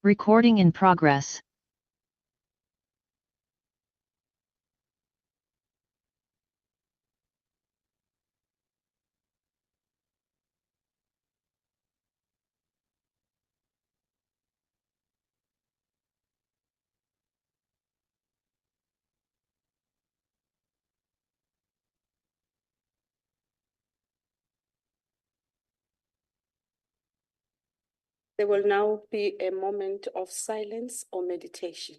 Recording in progress. There will now be a moment of silence or meditation.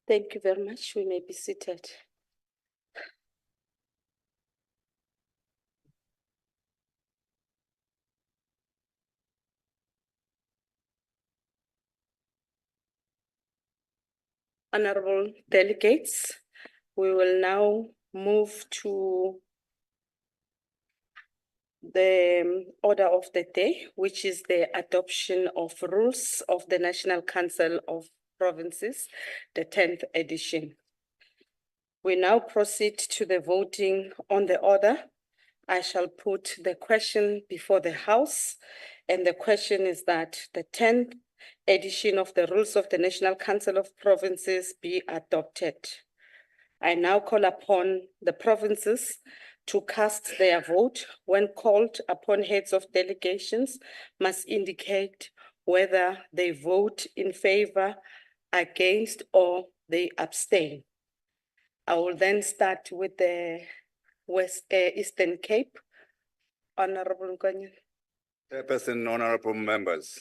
Thank you very much. We may be seated. Honorable delegates, we will now move to the order of the day, which is the adoption of rules of the National Council of Provinces, the 10th edition. We now proceed to the voting on the order I shall put the question before the House, and the question is that the 10th edition of the Rules of the National Council of Provinces be adopted. I now call upon the provinces to cast their vote. When called upon, heads of delegations must indicate whether they vote in favor, against, or they abstain. I will then start with the Eastern Cape. Honorable Nkanya. Chairperson, honorable members,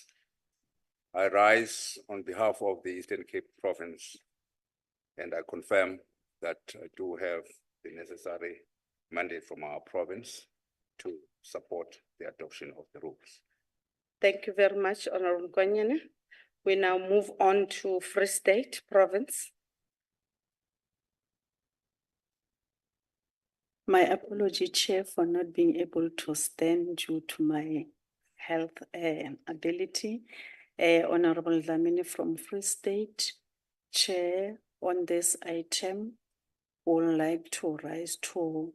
I rise on behalf of the Eastern Cape Province, and I confirm that I do have the necessary mandate from our province to support the adoption of the rules. Thank you very much, Honorable Nkanya. We now move on to Free State Province. My apology, Chair, for not being able to stand due to my health ability. Honorable Dlamini from Free State, Chair, on this item, would like to rise to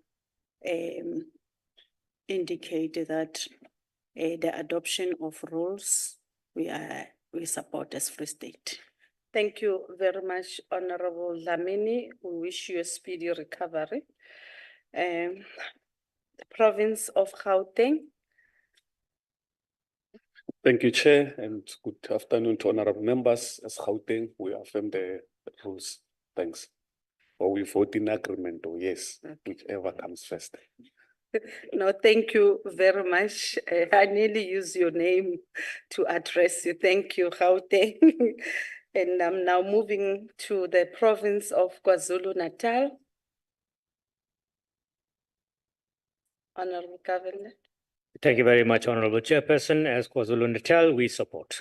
indicate that the adoption of rules we support as Free State. Thank you very much, Honorable Dlamini. We wish you a speedy recovery. The province of Gauteng. Thank you, Chair, and good afternoon to honorable members. As Gauteng, we affirm the rules. Thanks. Or we vote in agreement, or yes, whichever comes first. No, thank you very much. I nearly use your name to address you. Thank you, Gauteng. And I'm now moving to the province of KwaZulu-Natal. Honorable Governor. Thank you very much, Honorable Chairperson. As KwaZulu-Natal, we support.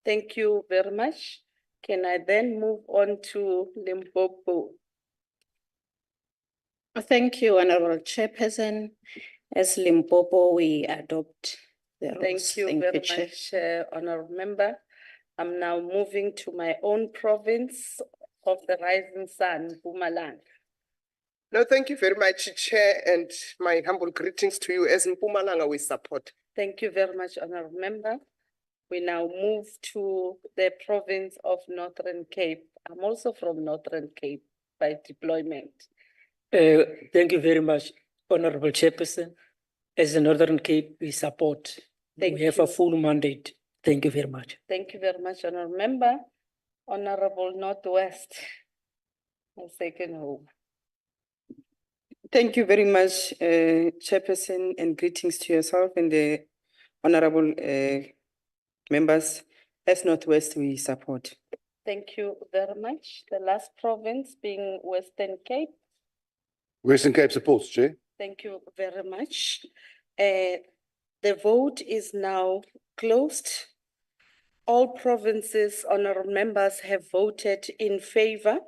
Thank you very much. Can I then move on to Limpopo? Thank you, Honorable Chairperson. As Limpopo, we adopt the rules. Thank you very much, Honorable Member. I'm now moving to my own province of the Rising Sun, Mpumalanga. No, thank you very much, Chair, and my humble greetings to you. As in Mpumalanga, we support. Thank you very much, Honorable Member. We now move to the province of Northern Cape. I'm also from Northern Cape by deployment. Thank you very much, Honorable Chairperson. As the Northern Cape, we support. We have a full mandate. Thank you very much. Thank you very much, Honorable Member. Honorable Northwest, second home. Thank you very much, Chairperson, and greetings to yourself and the honorable members. As Northwest, we support. Thank you very much. The last province being Western Cape. Western Cape supports, Chair. Thank you very much. The vote is now closed. All provinces, honorable members, have voted in favor.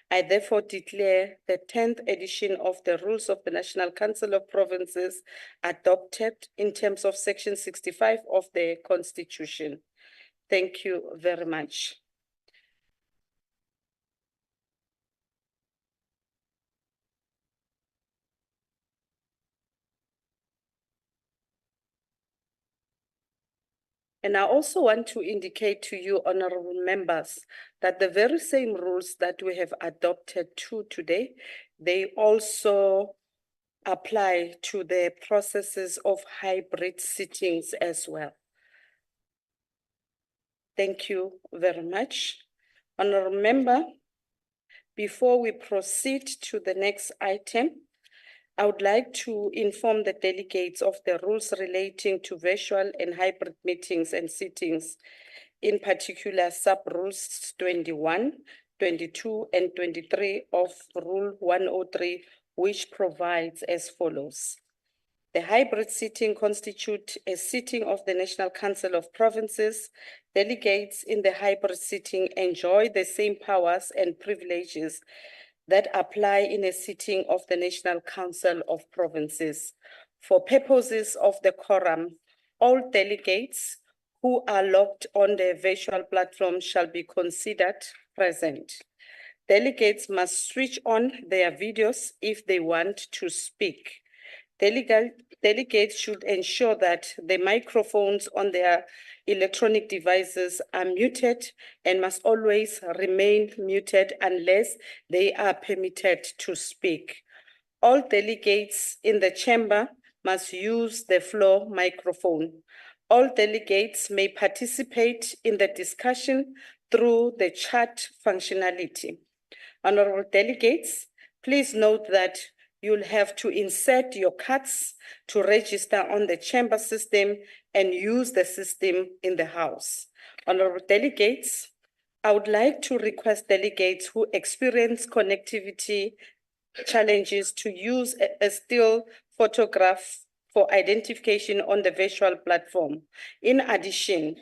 I therefore declare the 10th edition of the Rules of the National Council of Provinces adopted in terms of Section 65 of the Constitution. Thank you very much. And I also want to indicate to you, honorable members, that the very same rules that we have adopted today, they also apply to the processes of hybrid sittings as well. Thank you very much. Honorable member, before we proceed to the next item, I would like to inform the delegates of the rules relating to virtual and hybrid meetings and sittings, in particular sub-rules 21, 22, and 23 of Rule 103, which provides as follows. The hybrid sitting constitutes a sitting of the National Council of Provinces. Delegates in the hybrid sitting enjoy the same powers and privileges that apply in a sitting of the National Council of Provinces. For purposes of the quorum, all delegates who are logged on the virtual platform shall be considered present. Delegates must switch on their videos if they want to speak. Delegates should ensure that the microphones on their electronic devices are muted and must always remain muted unless they are permitted to speak. All delegates in the chamber must use the floor microphone. All delegates may participate in the discussion through the chat functionality. Honorable delegates, please note that you'll have to insert your cards to register on the chamber system and use the system in the House. Honorable delegates, I would like to request delegates who experience connectivity challenges to use a still photograph for identification on the virtual platform. In addition,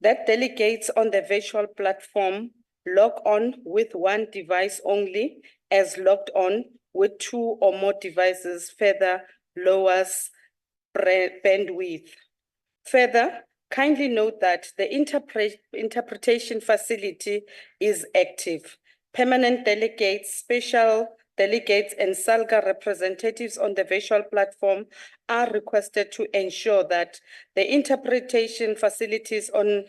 that delegates on the virtual platform log on with one device only, as logged on with two or more devices further lowers bandwidth. Further, kindly note that the interpretation facility is active. Permanent delegates, special delegates, and SALGA representatives on the virtual platform are requested to ensure that the interpretation facilities on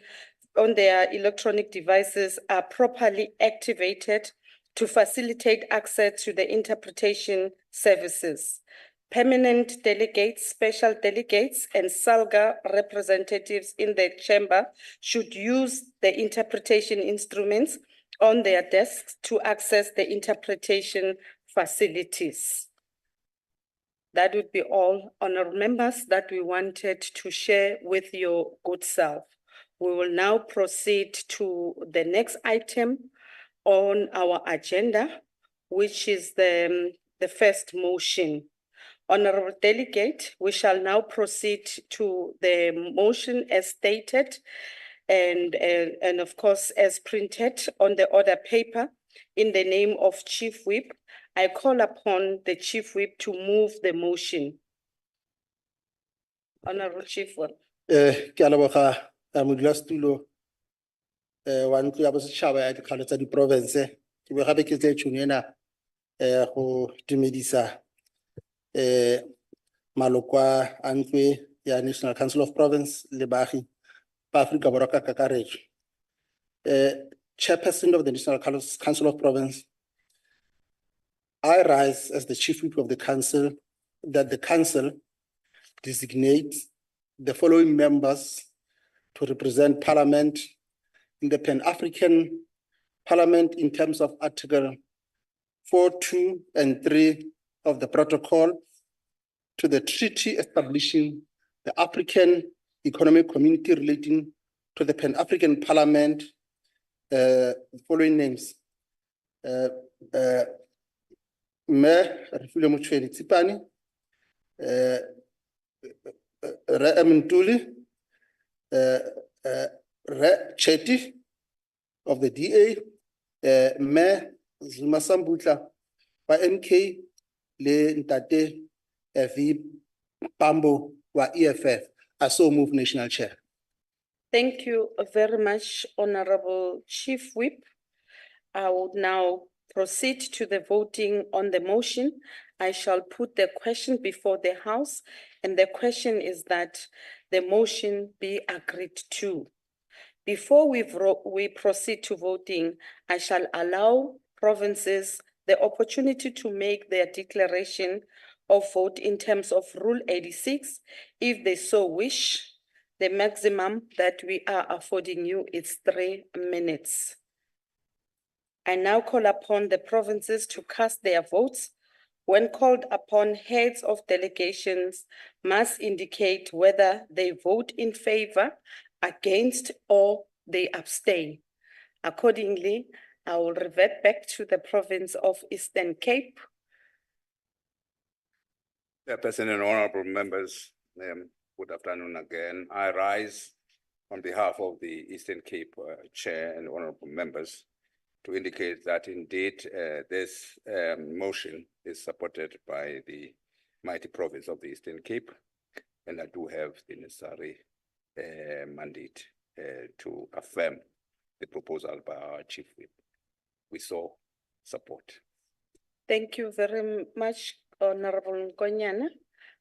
their electronic devices are properly activated to facilitate access to the interpretation services. Permanent delegates, special delegates, and SALGA representatives in the chamber should use the interpretation instruments on their desks to access the interpretation facilities. That would be all, honorable members, that we wanted to share with your good self. We will now proceed to the next item on our agenda, which is the first motion. Honorable delegate, we shall now proceed to the motion as stated and of course as printed on the order paper in the name of Chief Whip. I call upon the Chief Whip to move the motion. Honorable Chief Whip. Ke a leboga modulasetulo wa ntlo ya bosetšhaba ya dikgaolo tsa diprovense ke be gape ke tse tšhono ena go dumedisa maloko a ntlo ya National Council of Province le baagi ba Aforika Borwa ka kakaretso. Chairperson of the National Council of Province, I rise as the Chief Whip of the Council that the Council designates the following members to represent Parliament in the Pan-African Parliament in terms of Article 4, 2, and 3 of the Protocol to the Treaty establishing the African Economic Community relating to the Pan-African Parliament, following names. Me Refilwe Motšhedi Tsipane, Re Mntuli, Re Chetty of the DA, Me Zuma Sambutla, by MK, Le Ntate V Pambo, wa EFF. I so move, National Chair. Thank you very much, Honorable Chief Whip. I will now proceed to the voting on the motion. I shall put the question before the House, and the question is that the motion be agreed to. Before we proceed to voting, I shall allow provinces the opportunity to make their declaration of vote in terms of Rule 86, if they so wish. The maximum that we are affording you is 3 minutes. I now call upon the provinces to cast their votes. When called upon, heads of delegations must indicate whether they vote in favor, against, or they abstain. Accordingly, I will revert back to the province of Eastern Cape. Chairperson and honorable members, good afternoon again. I rise on behalf of the Eastern Cape Chair and honorable members to indicate that indeed this motion is supported by the mighty province of the Eastern Cape, and I do have the necessary mandate to affirm the proposal by our Chief Whip. We so support. Thank you very much, Honorable Nkonyana.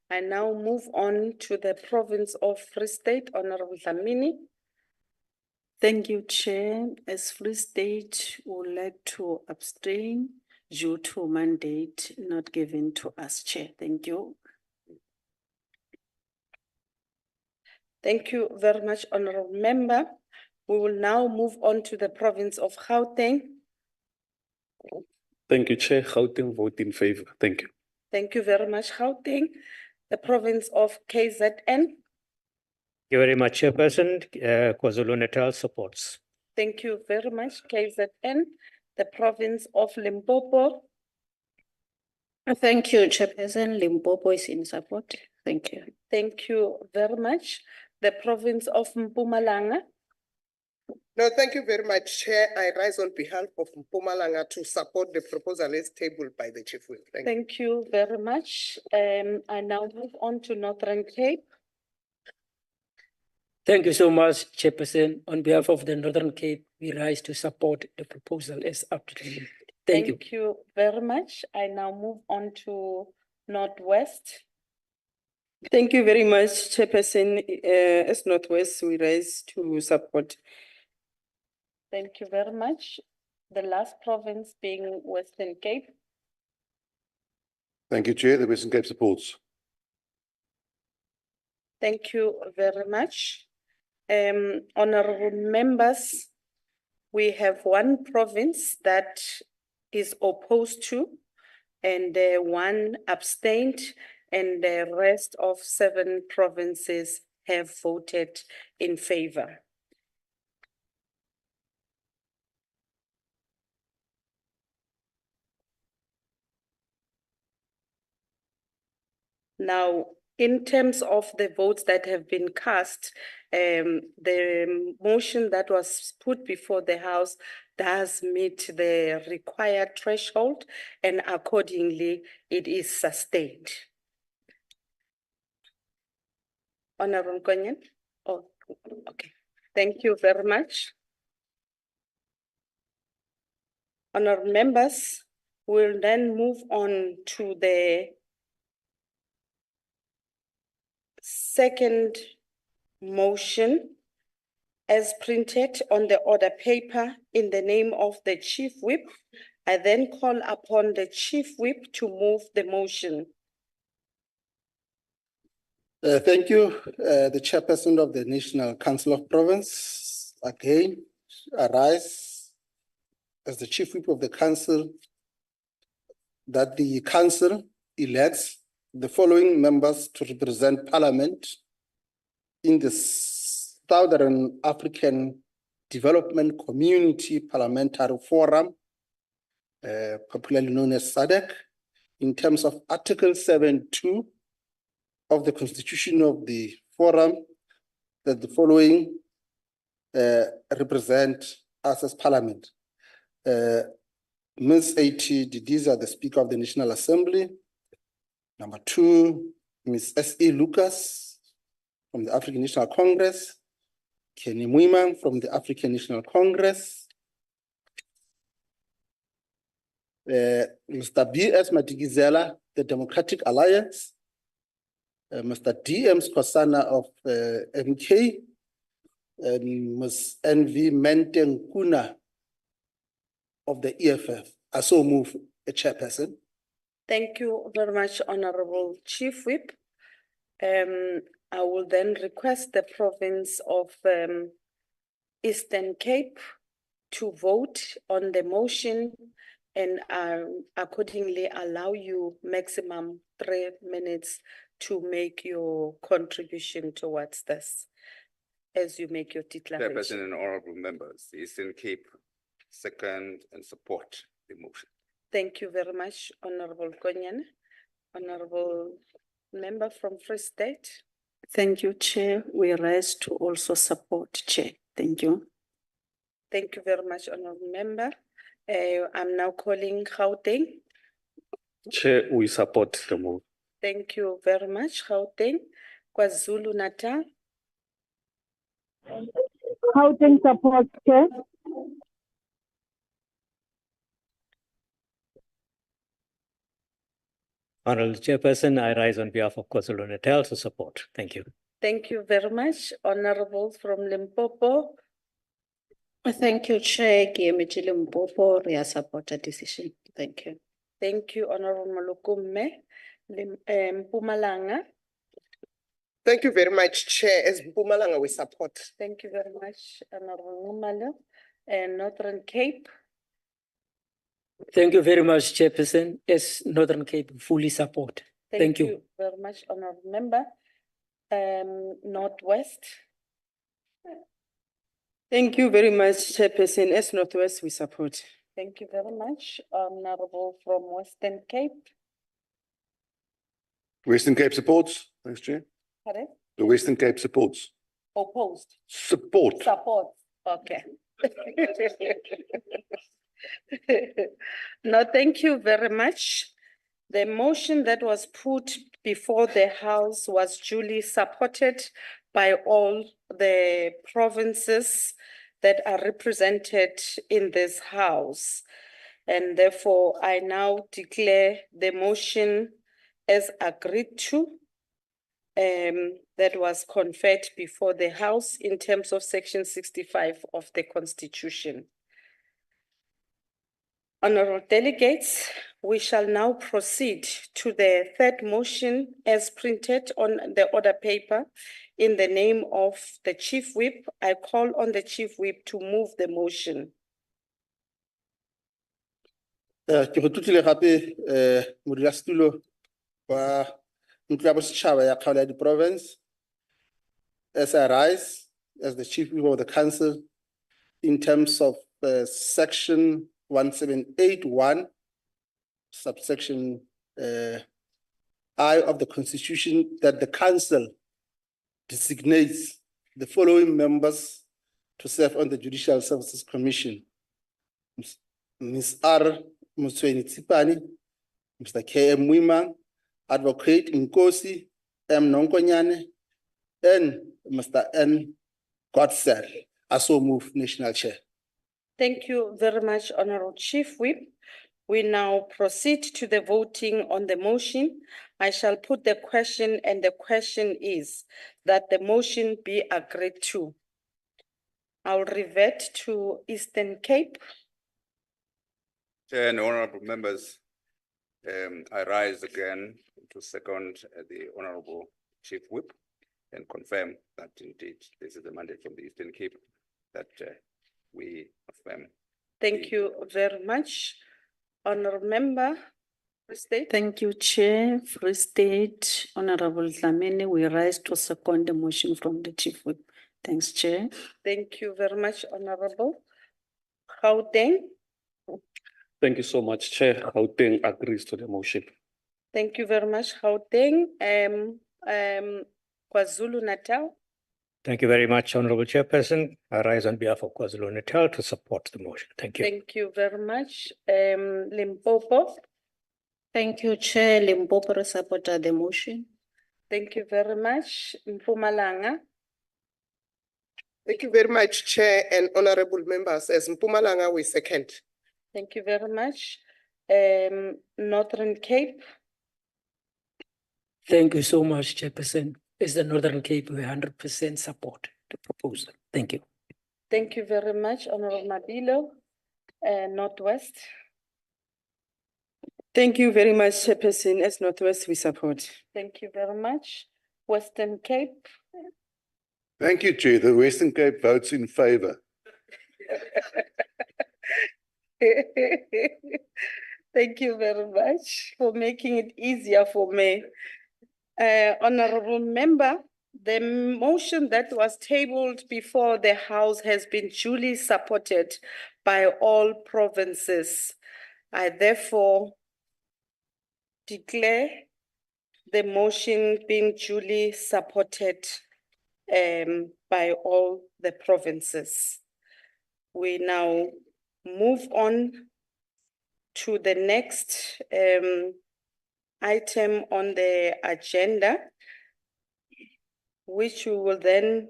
I now move on to the province of Free State, Honorable Dlamini. Thank you, Chair. As Free State, we would like to abstain due to mandate not given to us, Chair. Thank you. Thank you very much, Honorable Member. We will now move on to the province of Gauteng. Thank you, Chair. Gauteng vote in favor. Thank you. Thank you very much, Gauteng. The province of KZN. Thank you very much, Chairperson. KwaZulu-Natal supports. Thank you very much, KZN. The province of Limpopo. Thank you, Chairperson. Limpopo is in support. Thank you. Thank you very much. The province of Mpumalanga. No, thank you very much, Chair. I rise on behalf of Mpumalanga to support the proposal as tabled by the Chief Whip. Thank you. Thank you very much. I now move on to Northern Cape. Thank you so much, Chairperson. On behalf of the Northern Cape, we rise to support the proposal as updated. Thank you. Thank you very much. I now move on to Northwest. Thank you very much, Chairperson. As Northwest, we rise to support. Thank you very much. The last province being Western Cape. Thank you, Chair. The Western Cape supports. Thank you very much. Honorable members, we have one province that is opposed to and one abstained, and the rest of 7 provinces have voted in favor. Now, in terms of the votes that have been cast, the motion that was put before the House does meet the required threshold, and accordingly, it is sustained. Honorable Konyen? Oh, okay. Thank you very much. Honorable members, we'll then move on to the second motion as printed on the order paper in the name of the Chief Whip. I then call upon the Chief Whip to move the motion. Thank you, the Chairperson of the National Council of Province. Again, I rise as the Chief Whip of the Council that the Council elects the following members to represent Parliament in the Southern African Development Community Parliamentary Forum, popularly known as SADC, in terms of Article 7(2) of the Constitution of the Forum, that the following represent us as Parliament. Ms. A.T. Didiza, the Speaker of the National Assembly. Number 2, Ms. S.E. Lucas from the African National Congress. Kenny Muimang from the African National Congress. Mr. B.S. Matigizela, the Democratic Alliance. Mr. D.M. Skosana of MK. And Ms. N.V. Mentenkuna of the EFF. I so move, a Chairperson. Thank you very much, Honorable Chief Whip. I will then request the province of Eastern Cape to vote on the motion and accordingly allow you maximum 3 minutes to make your contribution towards this as you make your declaration. Chairperson and honorable members, the Eastern Cape second and support the motion. Thank you very much, Honorable Konyen. Honorable member from Free State. Thank you, Chair. We rise to also support, Chair. Thank you. Thank you very much, Honorable member. I'm now calling Gauteng. Chair, we support the move. Thank you very much, Gauteng. KwaZulu-Natal. Gauteng support, Chair. Honorable Chairperson, I rise on behalf of KwaZulu-Natal to support. Thank you. Thank you very much. Honorable from Limpopo. Thank you, Chair. Kiemichi Limpopo, we support the decision. Thank you. Thank you, Honorable Malokume. Mpumalanga. Thank you very much, Chair. As Mpumalanga, we support. Thank you very much, Honorable Ngumalo. And Northern Cape. Thank you very much, Chairperson. As Northern Cape, fully support. Thank you. Very much, Honorable Member. Northwest. Thank you very much, Chairperson. As Northwest, we support. Thank you very much, Honorable from Western Cape. Western Cape supports. Thanks, Chair. Pardon? The Western Cape supports. Opposed. Support. Support, okay. No, thank you very much. The motion that was put before the House was duly supported by all the provinces that are represented in this House. And therefore, I now declare the motion as agreed to. That was conferred before the House in terms of Section 65 of the Constitution. Honorable delegates, we shall now proceed to the third motion as printed on the order paper. In the name of the Chief Whip, I call on the Chief Whip to move the motion. Ke go tlotile gape modulasetulo wa ntlo ya bosetšhaba ya kgaolo ya di-province. As I rise as the Chief Whip of the Council in terms of Section 1781, subsection I of the Constitution, that the Council designates the following members to serve on the Judicial Services Commission: Ms. R. Musweni Tsipani, Mr. K. M. Wimang, Advocate Nkosi M. Nonkonyane, and Mr. N. Godsell. I so move, National Chair. Thank you very much, Honorable Chief Whip. We now proceed to the voting on the motion. I shall put the question, and the question is that the motion be agreed to. I'll revert to Eastern Cape. Chair and honorable members, I rise again to second the Honorable Chief Whip and confirm that indeed this is the mandate from the Eastern Cape that we affirm. Thank you very much. Honorable Member, Free State. Thank you, Chair. Free State, Honorable Dlamini, we rise to second the motion from the Chief Whip. Thanks, Chair. Thank you very much, Honorable. Gauteng. Thank you so much, Chair. Gauteng agrees to the motion. Thank you very much, Gauteng. KwaZulu-Natal. Thank you very much, Honorable Chairperson. I rise on behalf of KwaZulu-Natal to support the motion. Thank you. Thank you very much. Limpopo. Thank you, Chair. Limpopo support the motion. Thank you very much. Mpumalanga. Thank you very much, Chair and honorable members. As Mpumalanga, we second. Thank you very much. Northern Cape. Thank you so much, Chairperson. As the Northern Cape, we 100% support the proposal. Thank you. Thank you very much, Honorable Mabilo. Northwest. Thank you very much, Chairperson. As Northwest, we support. Thank you very much. Western Cape. Thank you, Chair. The Western Cape votes in favour. Thank you very much for making it easier for me. Honorable Member, the motion that was tabled before the House has been duly supported by all provinces. I therefore declare the motion being duly supported by all the provinces. We now move on to the next item on the agenda, which we will then,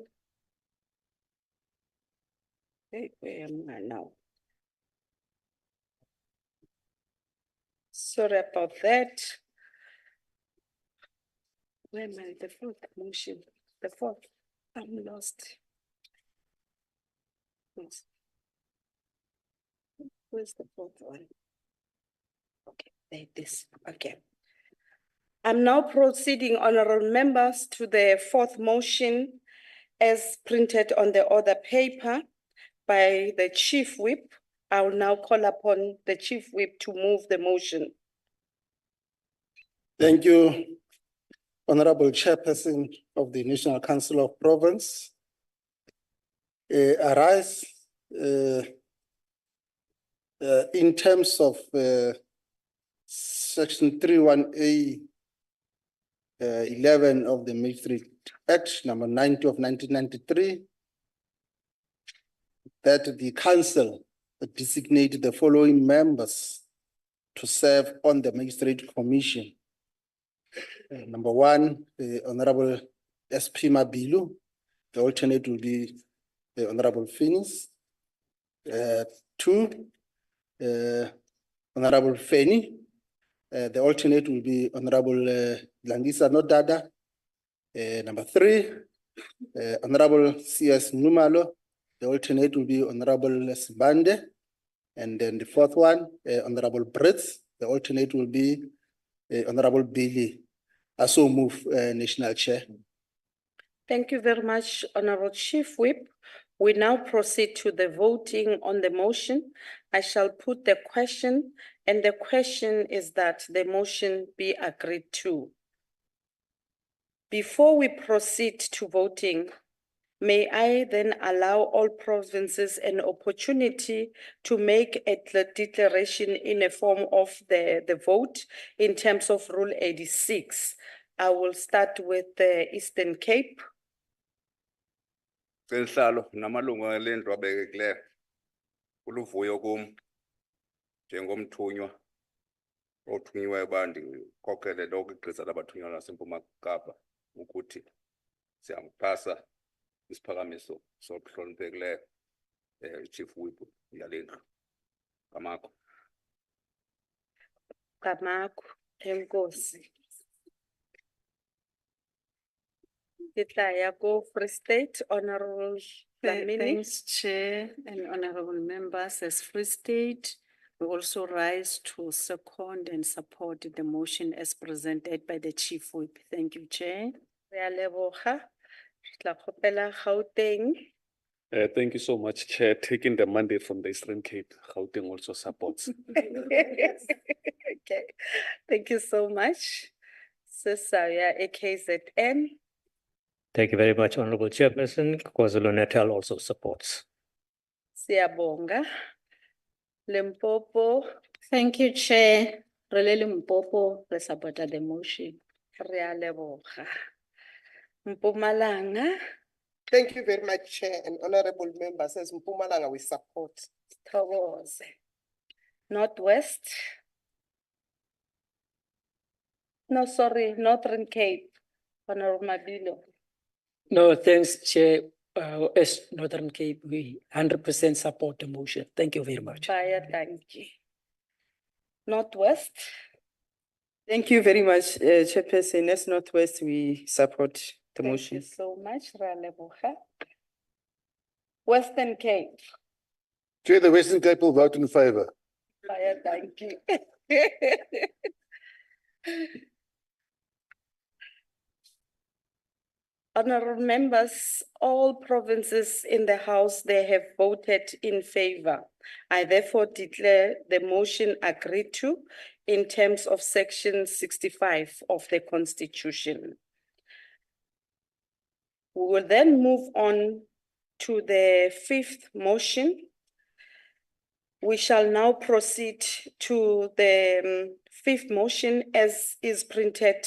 where am I now? Sorry about that. Where am I? The fourth motion, the fourth. I'm lost. Yes. Where's the fourth one? Okay, there it is. Okay. I'm now proceeding, honorable members, to the fourth motion as printed on the other paper by the Chief Whip. I will now call upon the Chief Whip to move the motion. Thank you, Honorable Chairperson of the National Council of Province. I rise in terms of Section 31A 11 of the Magistrate Act number 90 of 1993, that the council designate the following members to serve on the Magistrate Commission. Number one, the Honorable SP Mabilu. The alternate will be the Honorable Finis. Two, Honorable Feni. The alternate will be Honorable Langisa Nodada. Number three, Honorable CS Numalo. The alternate will be Honorable Sibande. And then the fourth one, Honorable Brits. The alternate will be Honorable Billy. I so move, National Chair. Thank you very much, Honorable Chief Whip. We now proceed to the voting on the motion. I shall put the question, and the question is that the motion be agreed to. Before we proceed to voting, may I then allow all provinces an opportunity to make a declaration in a form of the vote in terms of Rule 86. I will start with the Eastern Cape. Senhlalo namalungu alendlu abekekileyo uluvuyo kum njengomthunywa othunyiweyo uba ndikhokhele lonke igqiza labathunywa laseMpuma Kapa ukuthi siyamxhasa isiphakamiso sokuhloniphekileyo Chief Whip yale ndlu. Kamakho. Kamakho, enkosi. Itlaya go Free State, Honorable Dlamini. Thanks, Chair and honorable members. As Free State, we also rise to second and support the motion as presented by the Chief Whip. Thank you, Chair. Re a leboga. Re tla kgopela Gauteng. Thank you so much, Chair. Taking the mandate from the Eastern Cape, Gauteng also supports. Okay, thank you so much. Cesarea, AKZN. Thank you very much, Honorable Chairperson. KwaZulu-Natal also supports. Siyabonga. Limpopo. Thank you, Chair. Relele Mpopo, we support the motion. Re a leboga. Mpumalanga. Thank you very much, Chair and honorable members. As Mpumalanga, we support. Thokoze. Northwest. No, sorry, Northern Cape. Honorable Mabilo. No, thanks, Chair. As Northern Cape, we 100% support the motion. Thank you very much. Baya, thank you. Northwest. Thank you very much, Chairperson. As Northwest, we support the Thank motion. you so much, Re a leboga. Western Cape. Chair, the Western Cape will vote in favor. Baya, thank you. Honorable members, all provinces in the House, they have voted in favor. I therefore declare the motion agreed to in terms of Section 65 of the Constitution. We will then move on to the fifth motion. We shall now proceed to the fifth motion as is printed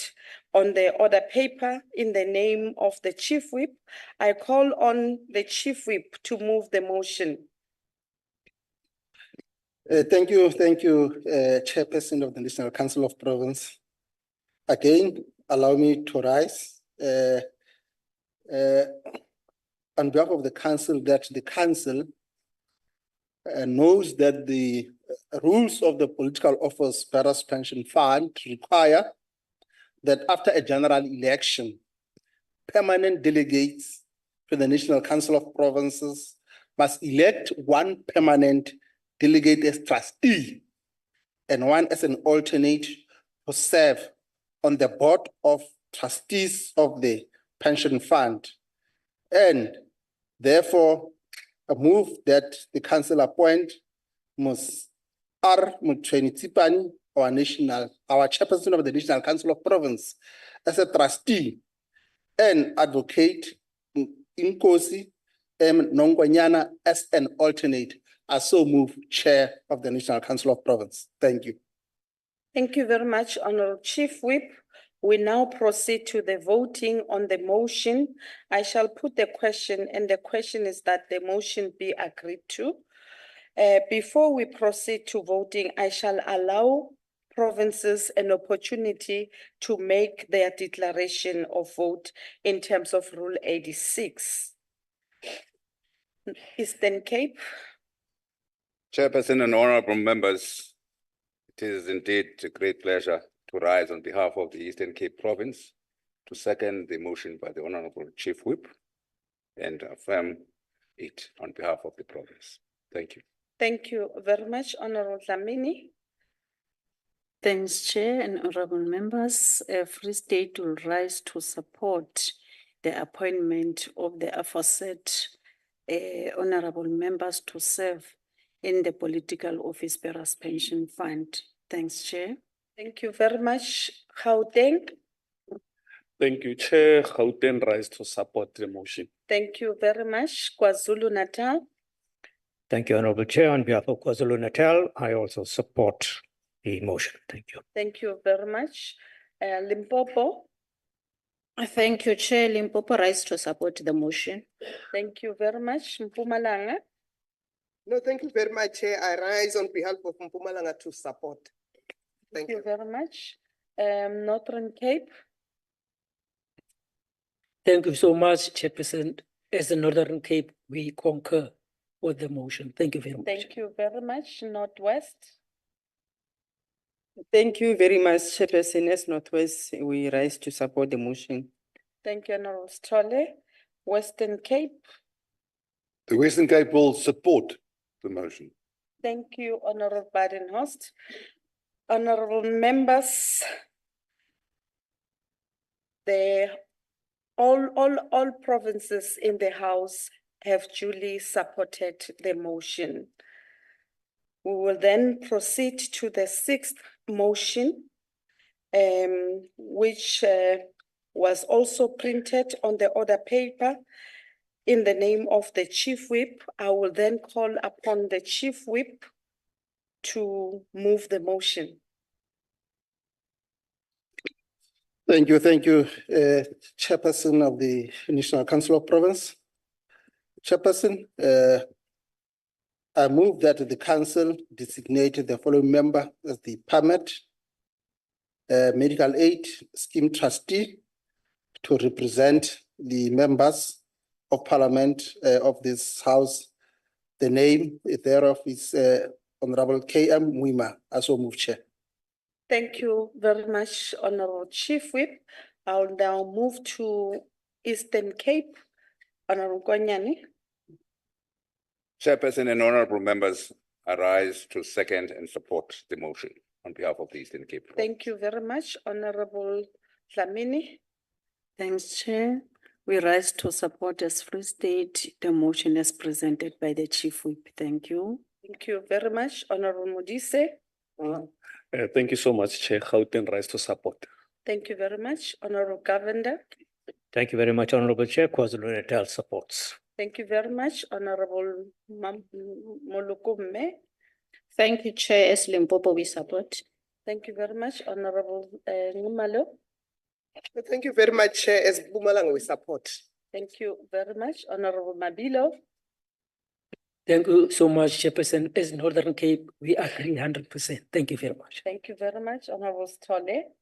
on the order paper in the name of the Chief Whip. I call on the Chief Whip to move the motion. Thank you, Chairperson of the National Council of Province. Again, allow me to rise on behalf of the council that the council knows that the rules of the Political Office Bearers Pension Fund require that after a general election, permanent delegates to the National Council of Provinces must elect one permanent delegate as trustee and one as an alternate to serve on the board of trustees of the pension fund. And therefore, I move that the council appoint Ms. R. Mutshweni-Tsipane, our chairperson of the National Council of Province, as a trustee, and advocate Inkosi M. Nongwanyana as an alternate. I so move, Chair of the National Council of Province. Thank you. Thank you very much, Honorable Chief Whip. We now proceed to the voting on the motion. I shall put the question, and the question is that the motion be agreed to. Before we proceed to voting, I shall allow provinces an opportunity to make their declaration of vote in terms of Rule 86. Eastern Cape. Chairperson and honorable members, it is indeed a great pleasure to rise on behalf of the Eastern Cape Province to second the motion by the Honorable Chief Whip and affirm it on behalf of the province. Thank you. Thank you very much, Honorable Dlamini. Thanks, Chair and honorable members. Free State will rise to support the appointment of the aforesaid honorable members to serve in the political office bearers pension fund. Thanks, Chair. Thank you very much, Gauteng. Thank you, Chair. Gauteng rise to support the motion. Thank you very much, KwaZulu-Natal. Thank you, Honorable Chair. On behalf of KwaZulu-Natal, I also support the motion. Thank you. Thank you very much. Limpopo. Thank you, Chair. Limpopo rise to support the motion. Thank you very much. Mpumalanga. No, thank you very much, Chair. I rise on behalf of Mpumalanga to support. Thank you very much. Northern Cape. Thank you so much, Chairperson. As the Northern Cape, we concur with the motion. Thank you very much. Thank you very much. Northwest. Thank you very much, Chairperson. As Northwest, we rise to support the motion. Thank you, Honorable Stole. Western Cape. The Western Cape will support the motion. Thank you, Honorable Badenhorst. Honorable members, all provinces in the House have duly supported the motion. We will then proceed to the sixth motion, which was also printed on the order paper in the name of the Chief Whip. I will then call upon the Chief Whip to move the motion. Thank you, Chairperson of the National Council of Province. Chairperson, I move that the council designate the following member as the PARMED Medical Aid Scheme Trustee to represent the members of Parliament of this House. The name thereof is Honorable K.M. Mwima. I so move, Chair. Thank you very much, Honorable Chief Whip. I'll now move to Eastern Cape. Honorable Konyane. Chairperson and honorable members, I rise to second and support the motion on behalf of the Eastern Cape. Thank you very much, Honorable Dlamini. Thanks, Chair. We rise to support as Free State the motion as presented by the Chief Whip. Thank you. Thank you very much, Honorable Modise. Thank you so much, Chair. Gauteng rise to support. Thank you very much, Honorable Governor. Thank you very much, Honorable Chair. KwaZulu-Natal supports. Thank you very much, Honorable Molukume. Thank you, Chair. As Limpopo, we support. Thank you very much, Honorable Ngumalo. Thank you very much, Chair. As Mpumalanga, we support. Thank you very much, Honorable Mabilo. Thank you so much, Chairperson. As Northern Cape, we agree 100%. Thank you very much. Thank you very much, Honorable Stole.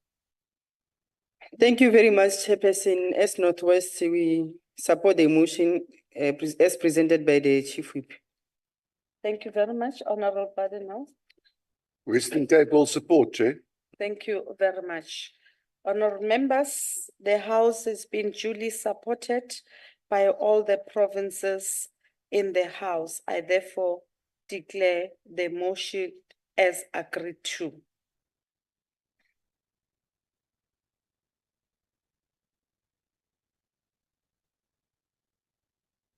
Thank you very much, Chairperson. As Northwest, we support the motion as presented by the Chief Whip. Thank you very much, Honorable Badenhorst. Western Cape will support, Chair. Thank you very much. Honorable members, the House has been duly supported by all the provinces in the House. I therefore declare the motion as agreed to.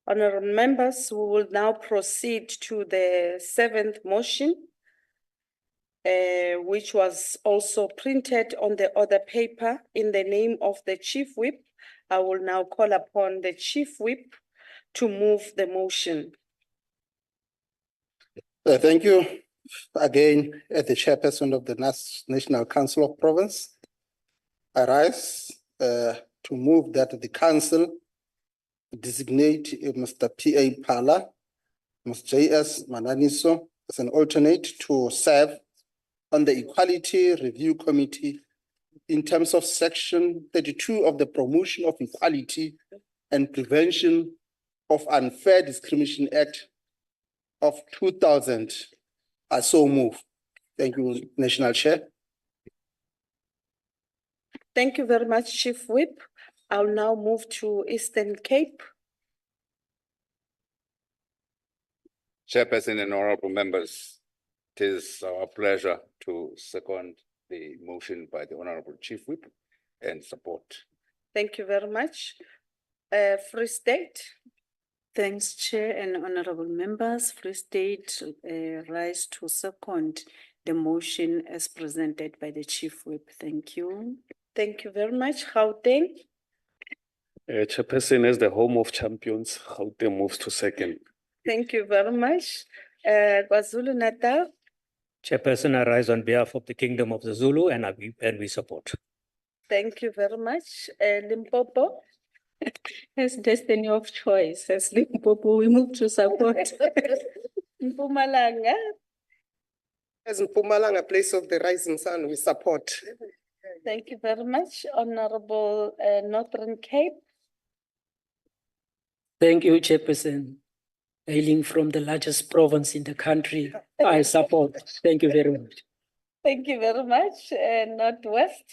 Honorable members, we will now proceed to the seventh motion, which was also printed on the other paper in the name of the Chief Whip. I will now call upon the Chief Whip to move the motion. Thank you again, as the chairperson of the National Council of Province. I rise to move that the council designate Mr. P.A. Pala, Ms. J.S. Mananiso as an alternate to serve on the Equality Review Committee in terms of Section 32 of the Promotion of Equality and Prevention of Unfair Discrimination Act of 2000. I so move. Thank you, National Chair. Thank you very much, Chief Whip. I'll now move to Eastern Cape. Chairperson and honorable members, it is our pleasure to second the motion by the Honorable Chief Whip and support. Thank you very much. Free State. Thanks, Chair and honorable members. Free State rise to second the motion as presented by the Chief Whip. Thank you. Thank you very much. Gauteng. Chairperson, as the home of champions, Gauteng moves to second. Thank you very much. KwaZulu Natal. Chairperson, I rise on behalf of the Kingdom of the Zulu and we support. Thank you very much. Limpopo. As destiny of choice, as Limpopo, we move to support. Mpumalanga. As Mpumalanga, place of the rising sun, we support. Thank you very much. Honorable Northern Cape. Thank you, Chairperson. Hailing from the largest province in the country, I support. Thank you very much. Thank you very much. Northwest.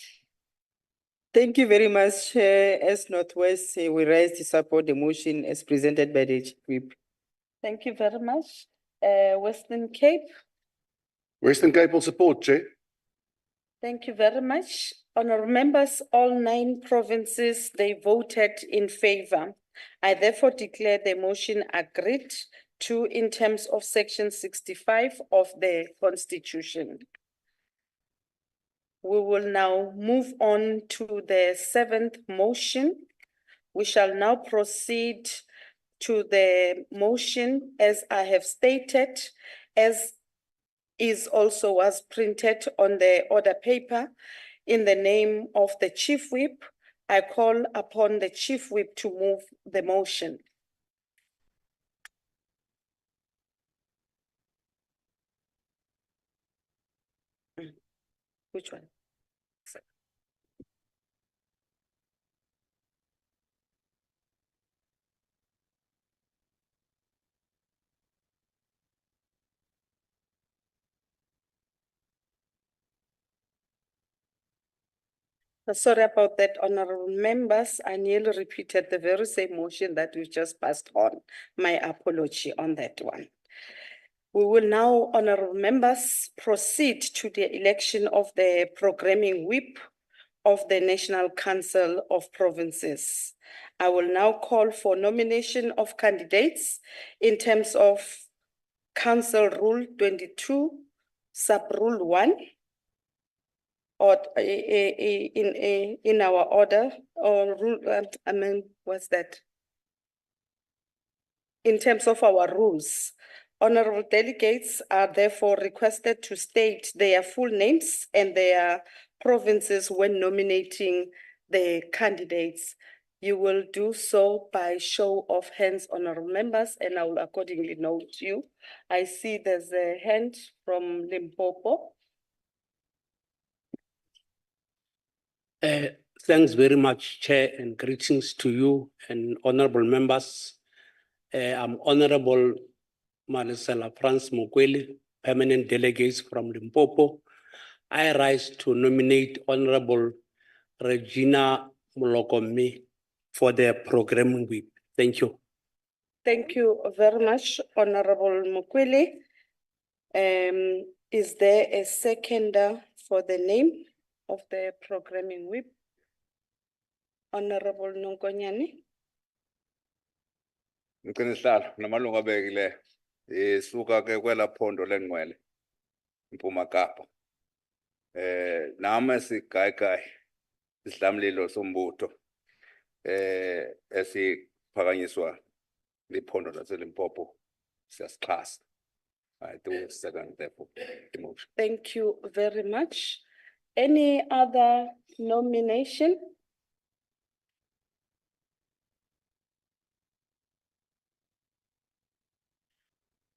Thank you very much, Chair. As Northwest, we rise to support the motion as presented by the Chief Whip. Thank you very much. Western Cape. Western Cape will support, Chair. Thank you very much. Honorable members, all 9 provinces, they voted in favor. I therefore declare the motion agreed to in terms of Section 65 of the Constitution. We will now move on to the 7th motion. We shall now proceed to the motion as I have stated, as is also was printed on the order paper in the name of the Chief Whip. I call upon the Chief Whip to move the motion. Which one? Sorry about that, honorable members. I nearly repeated the very same motion that we just passed on. My apology on that one. We will now, honorable members, proceed to the election of the programming whip of the National Council of Provinces. I will now call for nomination of candidates in terms of Council Rule 22, Sub Rule 1, or in our order, or rule, what's that? In terms of our rules, honorable delegates are therefore requested to state their full names and their provinces when nominating the candidates. You will do so by show of hands, honorable members, and I will accordingly note you. I see there's a hand from Limpopo. Thanks very much, Chair, and greetings to you and honorable members. I'm Honorable Marisela Franz Mokweli, permanent delegates from Limpopo. I rise to nominate Honorable Regina Molokomi for the programming whip. Thank you. Thank you very much, Honorable Mukwele. Is there a seconder for the name of the programming whip? Honorable Nonkonyane. Mqinihlalo namalungu abekile isuka ke kwela phondo lengcwele Mpuma Kapa. Nami sigayigayi isidlamlilo sombutho esiphakanyiswa liphondo laseLimpopo siyasixhasa. I do second therefore the motion. Thank you very much. Any other nomination?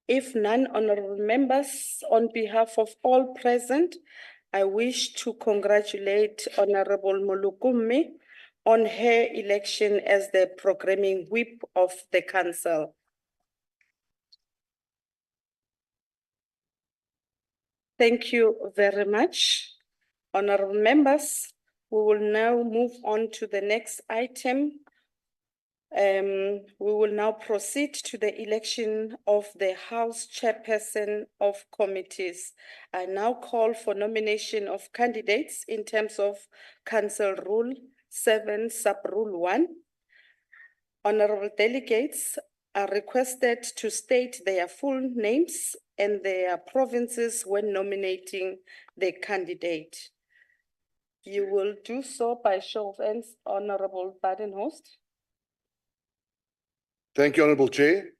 If none, honorable members, on behalf of all present, I wish to congratulate Honorable Molukume on her election as the programming whip of the council. Thank you very much. Honorable members, we will now move on to the next item. We will now proceed to the election of the House Chairperson of committees. I now call for nomination of candidates in terms of Council Rule 7, Sub-Rule 1. Honorable delegates are requested to state their full names and their provinces when nominating the candidate. You will do so by show of hands, Honorable Badenhorst. Thank you, Honourable Chair.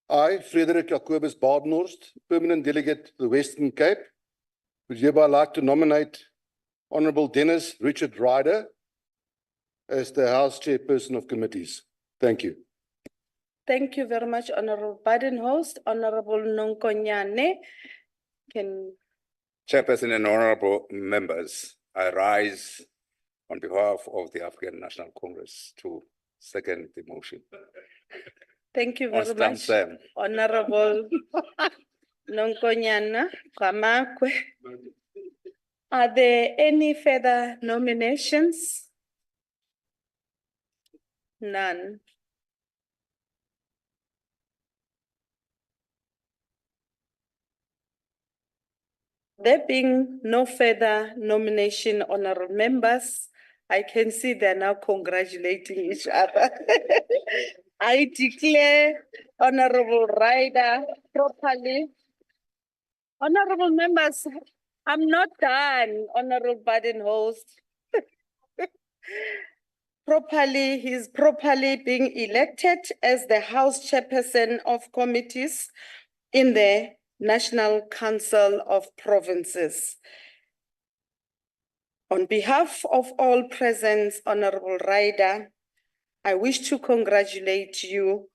I, Frederik Jacobus Badenhorst, Permanent Delegate to the Western Cape, would hereby like to nominate Honourable Dennis Richard Ryder as the House Chairperson of committees. Thank you. Thank you very much, Honorable Badenhorst. Honorable Nonkonyane, can Chairperson and honorable members, I rise on behalf of the African National Congress to second the motion. thank you very Constant much, Sam. Honorable Nonkonyana Kamakwe. Are there any further nominations? None. There being no further nomination, honorable members, I can see they're now congratulating each other. I declare Honorable Ryder properly. Honorable members, I'm not done, Honorable Badenhorst. He's properly being elected as the House Chairperson of committees in the National Council of Provinces. On behalf of all present, Honorable Ryder, I wish to congratulate you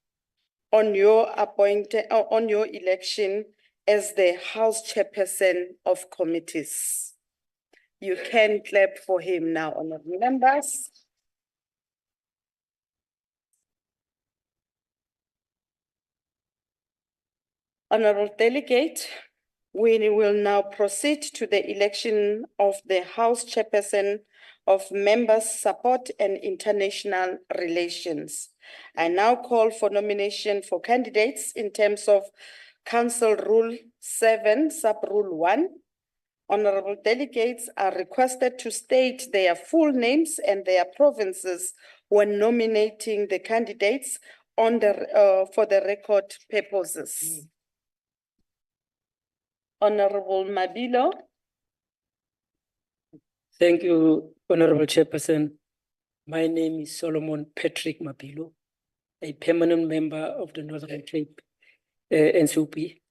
on your election as the House Chairperson of committees. You can clap for him now, honorable members. Honorable delegate, we will now proceed to the election of the House Chairperson of Members Support and International Relations. I now call for nomination for candidates in terms of Council Rule 7, Sub-Rule 1. Honorable delegates are requested to state their full names and their provinces when nominating the candidates on the for the record purposes. Honorable Mabilo. Thank you, Honorable Chairperson. My name is Solomon Patrick Mabilo, a permanent member of the Northern Cape NCOP.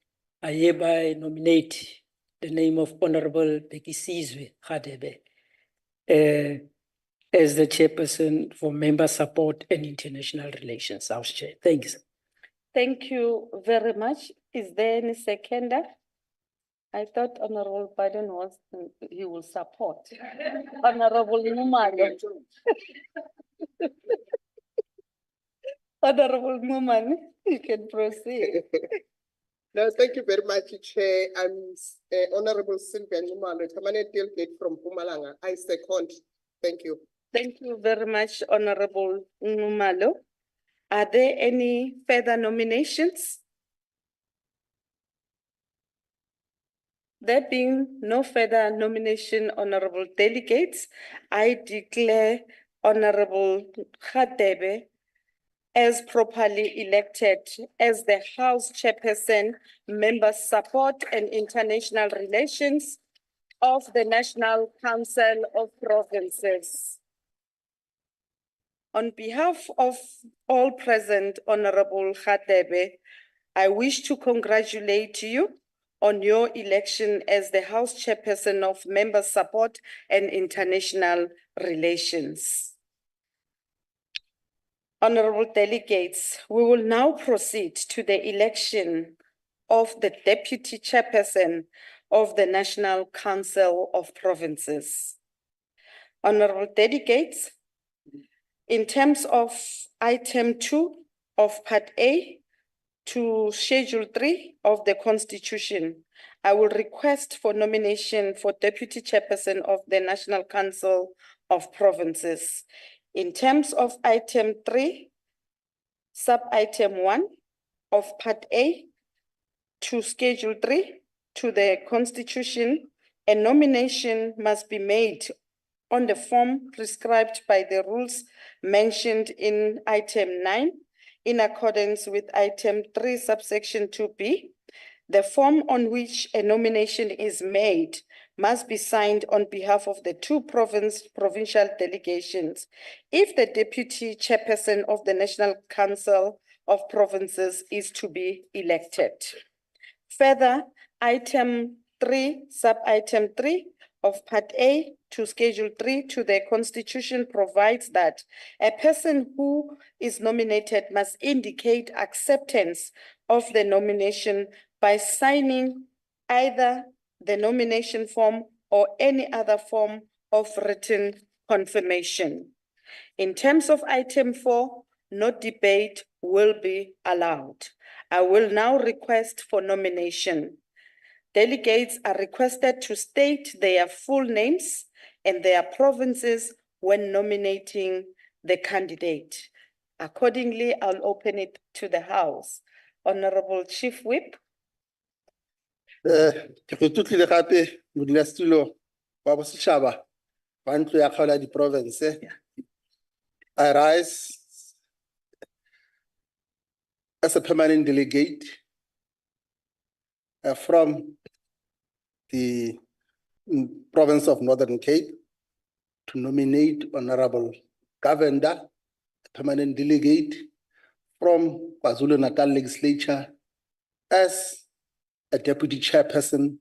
I hereby nominate the name of Honorable Bekisizwe Radebe as the Chairperson for Member Support and International Relations, House Chair. Thanks. Thank you very much. Is there any seconder? I thought Honorable Biden was, he will support. Honorable Numalo. Honorable Numan, you can proceed. No, thank you very much, Chair. I'm Honorable Sylvia Numalo, permanent delegate from Mpumalanga. I second Thank you. Thank you very much, Honorable Ngumalo. Are there any further nominations? There being no further nomination, honorable delegates, I declare Honorable Khatebe as properly elected as the House Chairperson, Member Support and International Relations of the National Council of Provinces. On behalf of all present, Honorable Khatebe, I wish to congratulate you on your election as the House Chairperson of Member Support and International Relations. Honorable delegates, we will now proceed to the election of the Deputy Chairperson of the National Council of Provinces. Honorable delegates, in terms of item 2 of Part A to Schedule 3 of the Constitution, I will request for nomination for Deputy Chairperson of the National Council of Provinces. In terms of item 3, sub-item 1 of Part A to Schedule 3 to the Constitution, a nomination must be made on the form prescribed by the rules mentioned in item 9 in accordance with item 3 subsection 2B. The form on which a nomination is made must be signed on behalf of the two provincial delegations. If the Deputy Chairperson of the National Council of Provinces is to be elected. Further, item 3, sub-item 3 of Part A to Schedule 3 to the Constitution provides that a person who is nominated must indicate acceptance of the nomination by signing either the nomination form or any other form of written confirmation. In terms of item 4, no debate will be allowed. I will now request for nomination. Delegates are requested to state their full names and their provinces when nominating the candidate. Accordingly, I'll open it to the House. Honorable Chief Whip. Ke go tlotlile gape modulasetulo wa bosetšhaba wa ntlo ya kgaolo ya diprovince. I rise as a permanent delegate from the province of Northern Cape to nominate Honorable Govender, a permanent delegate from KwaZulu-Natal Legislature as a Deputy Chairperson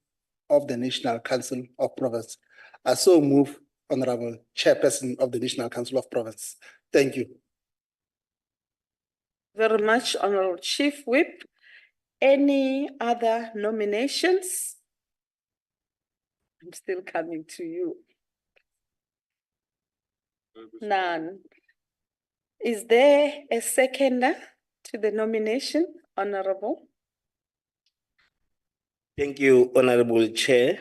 of the National Council of Province. I so move, Honorable Chairperson of the National Council of Province. Thank you. Very much, Honorable Chief Whip. Any other nominations? I'm still coming to you. None. Is there a seconder to the nomination, Honorable? Thank you, Honorable Chair.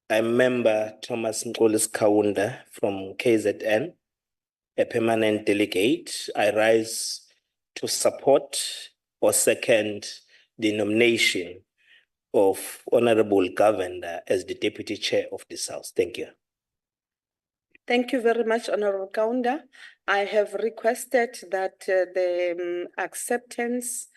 I'm Member Thomas Nkolis Kaunda from KZN, a permanent delegate. I rise to support or second the nomination of Honorable Govender as the Deputy Chair of this House. Thank you. Thank you very much, Honorable Kaunda. I have requested that the acceptance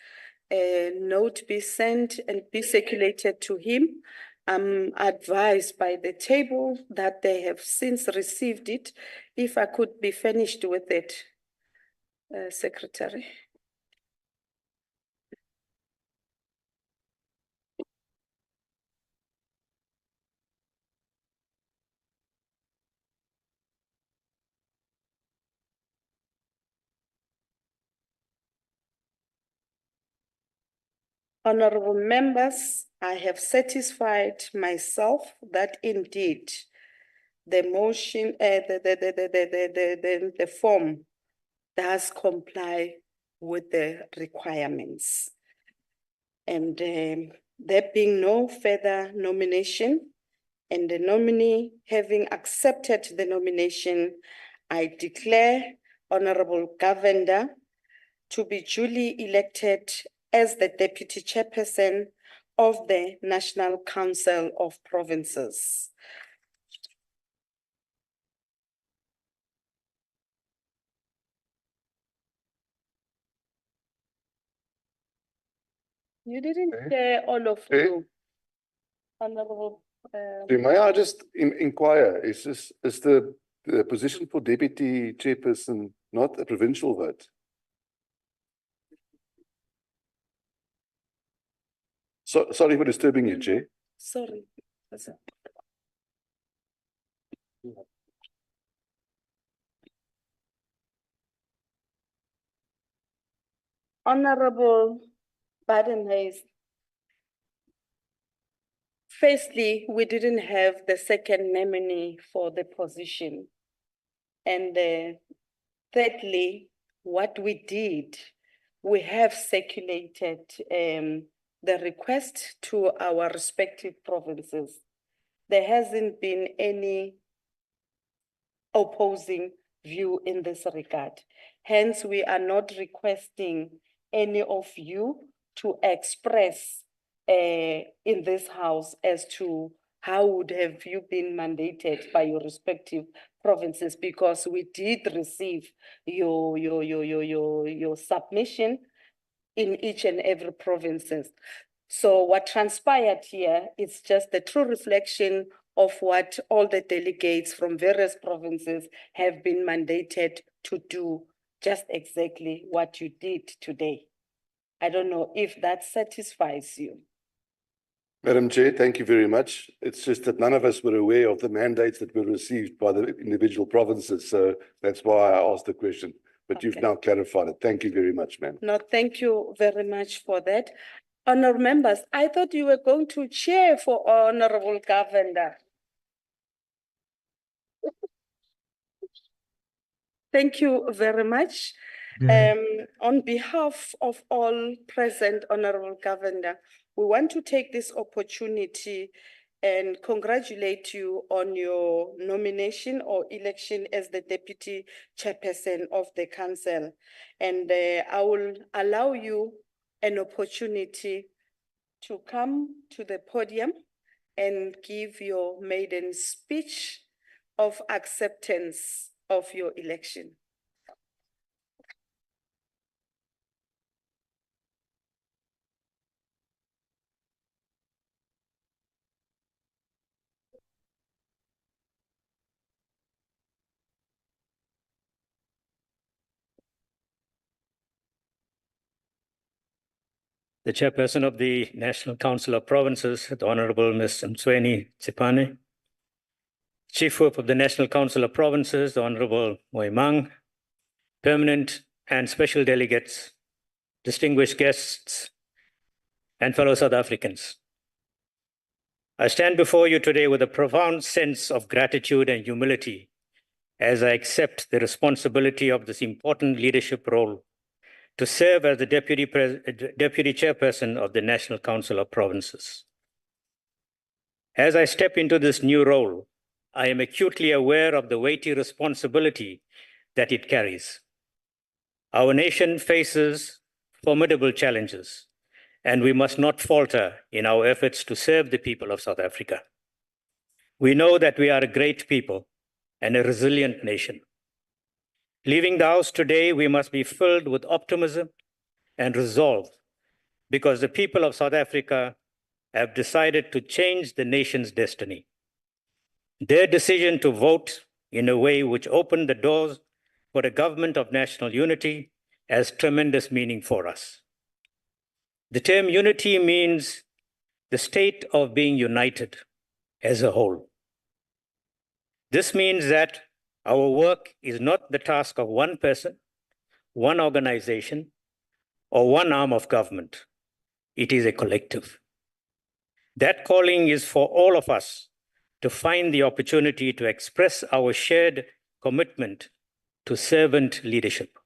note be sent and be circulated to him. I'm advised by the table that they have since received it. If I could be finished with it, Secretary. Honorable members, I have satisfied myself that indeed the motion, the form does comply with the requirements. And there being no further nomination, and the nominee having accepted the nomination, I declare Honorable Govender to be duly elected as the Deputy Chairperson of the National Council of Provinces. You didn't share all of you, Honorable. May I just inquire, is the position for Deputy Chairperson not a provincial vote? Sorry for disturbing you, Chair. Sorry. Honorable Baden-Hayes. Firstly, we didn't have the second nominee for the position. And thirdly, what we did, we have circulated the request to our respective provinces. There hasn't been any opposing view in this regard. Hence, we are not requesting any of you to express in this house as to how would have you been mandated by your respective provinces, because we did receive your submission in each and every provinces. So what transpired here is just the true reflection of what all the delegates from various provinces have been mandated to do, just exactly what you did today. I don't know if that satisfies you. Madam Chair, thank you very much. It's just that none of us were aware of the mandates that were received by the individual provinces. So that's why I asked the question, but you've now clarified it. Thank you very much, ma'am. No, thank you very much for that. Honourable members, I thought you were going to chair for Honourable Govender. Thank you very much. On behalf of all present, Honourable Govender, we want to take this opportunity and congratulate you on your nomination or election as the Deputy Chairperson of the Council. And I will allow you an opportunity to come to the podium and give your maiden speech of acceptance of your election. The Chairperson of the National Council of Provinces, the Honorable Ms. Mtsweni Tsipane, Chief Whip of the National Council of Provinces, the Honorable Moimang, permanent and special delegates, distinguished guests, and fellow South Africans. I stand before you today with a profound sense of gratitude and humility as I accept the responsibility of this important leadership role to serve as the Deputy Chairperson of the National Council of Provinces. As I step into this new role, I am acutely aware of the weighty responsibility that it carries. Our nation faces formidable challenges, and we must not falter in our efforts to serve the people of South Africa. We know that we are a great people and a resilient nation. Leaving the House today, we must be filled with optimism and resolve, because the people of South Africa have decided to change the nation's destiny. Their decision to vote in a way which opened the doors for a government of national unity has tremendous meaning for us. The term unity means the state of being united as a whole. This means that our work is not the task of one person, one organization, or one arm of government. It is a collective. That calling is for all of us to find the opportunity to express our shared commitment to servant leadership.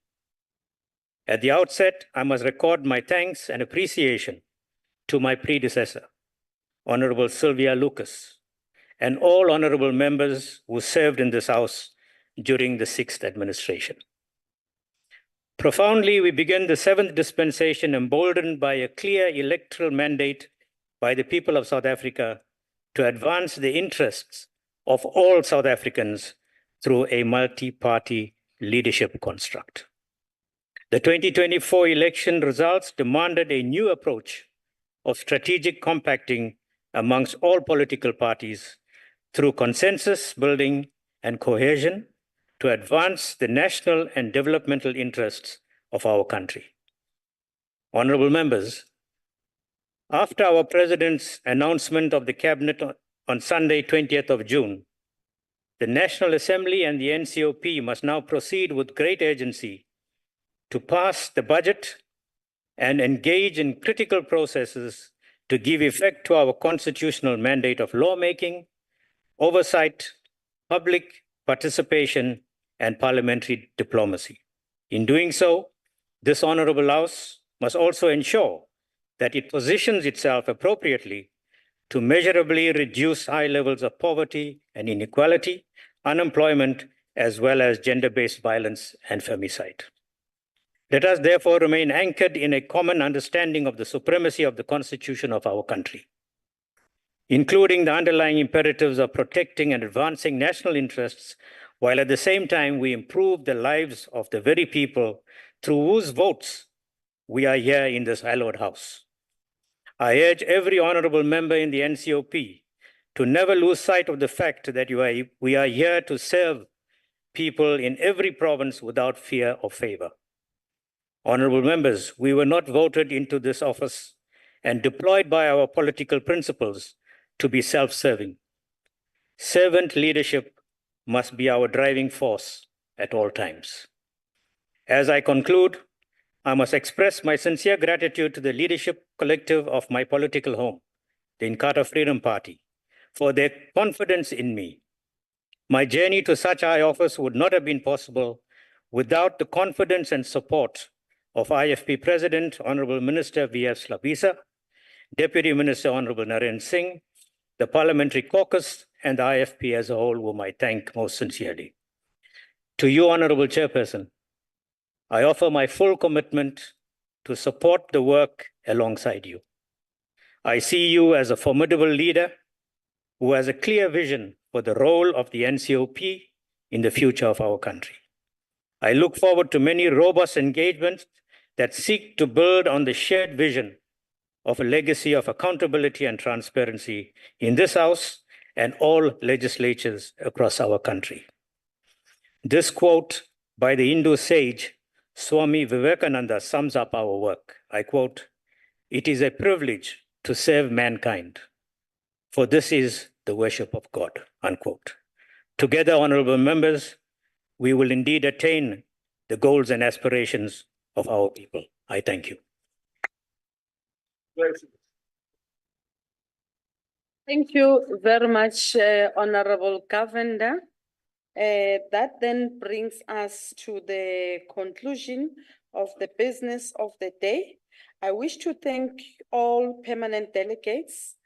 At the outset, I must record my thanks and appreciation to my predecessor, Honorable Sylvia Lucas, and all honorable members who served in this House during the 6th administration. Profoundly, we begin the 7th dispensation emboldened by a clear electoral mandate by the people of South Africa to advance the interests of all South Africans through a multi-party leadership construct. The 2024 election results demanded a new approach of strategic compacting amongst all political parties through consensus building and cohesion to advance the national and developmental interests of our country. Honorable members, after our President's announcement of the Cabinet on Sunday, 20th of June, the National Assembly and the NCOP must now proceed with great urgency to pass the budget and engage in critical processes to give effect to our constitutional mandate of lawmaking, oversight, public participation, and parliamentary diplomacy. In doing so, this Honorable House must also ensure that it positions itself appropriately to measurably reduce high levels of poverty and inequality, unemployment, as well as gender-based violence and femicide. Let us therefore remain anchored in a common understanding of the supremacy of the Constitution of our country, including the underlying imperatives of protecting and advancing national interests, while at the same time we improve the lives of the very people through whose votes we are here in this hallowed house. I urge every honorable member in the NCOP to never lose sight of the fact that we are here to serve people in every province without fear or favor. Honorable members, we were not voted into this office and deployed by our political principles to be self-serving. Servant leadership must be our driving force at all times. As I conclude, I must express my sincere gratitude to the leadership collective of my political home, the Inkatha Freedom Party, for their confidence in me. My journey to such high office would not have been possible without the confidence and support of IFP President, Honorable Minister V.S. Labisa, Deputy Minister Honorable Naren Singh, the Parliamentary Caucus, and the IFP as a whole, whom I thank most sincerely. To you, Honorable Chairperson, I offer my full commitment to support the work alongside you. I see you as a formidable leader who has a clear vision for the role of the NCOP in the future of our country. I look forward to many robust engagements that seek to build on the shared vision of a legacy of accountability and transparency in this House and all legislatures across our country. This quote by the Hindu sage Swami Vivekananda sums up our work. I quote, "It is a privilege to serve mankind, for this is the worship of God," unquote. Together, honorable members, we will indeed attain the goals and aspirations of our people. I thank you. Thank you very much, Honorable Governor. That then brings us to the conclusion of the business of the day. I wish to thank all permanent delegates,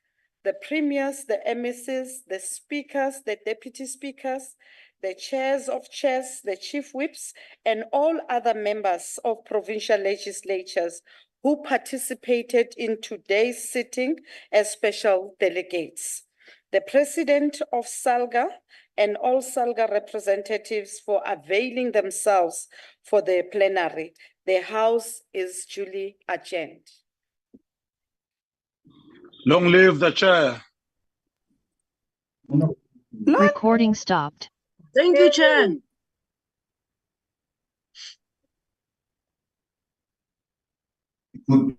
the premiers, the MSs, the speakers, the deputy speakers, the chairs of chairs, the chief whips, and all other members of provincial legislatures who participated in today's sitting as special delegates. The president of SALGA and all SALGA representatives for availing themselves for the plenary. The House is duly adjourned. Long live the chair. Recording stopped. Thank you, Chair. Good.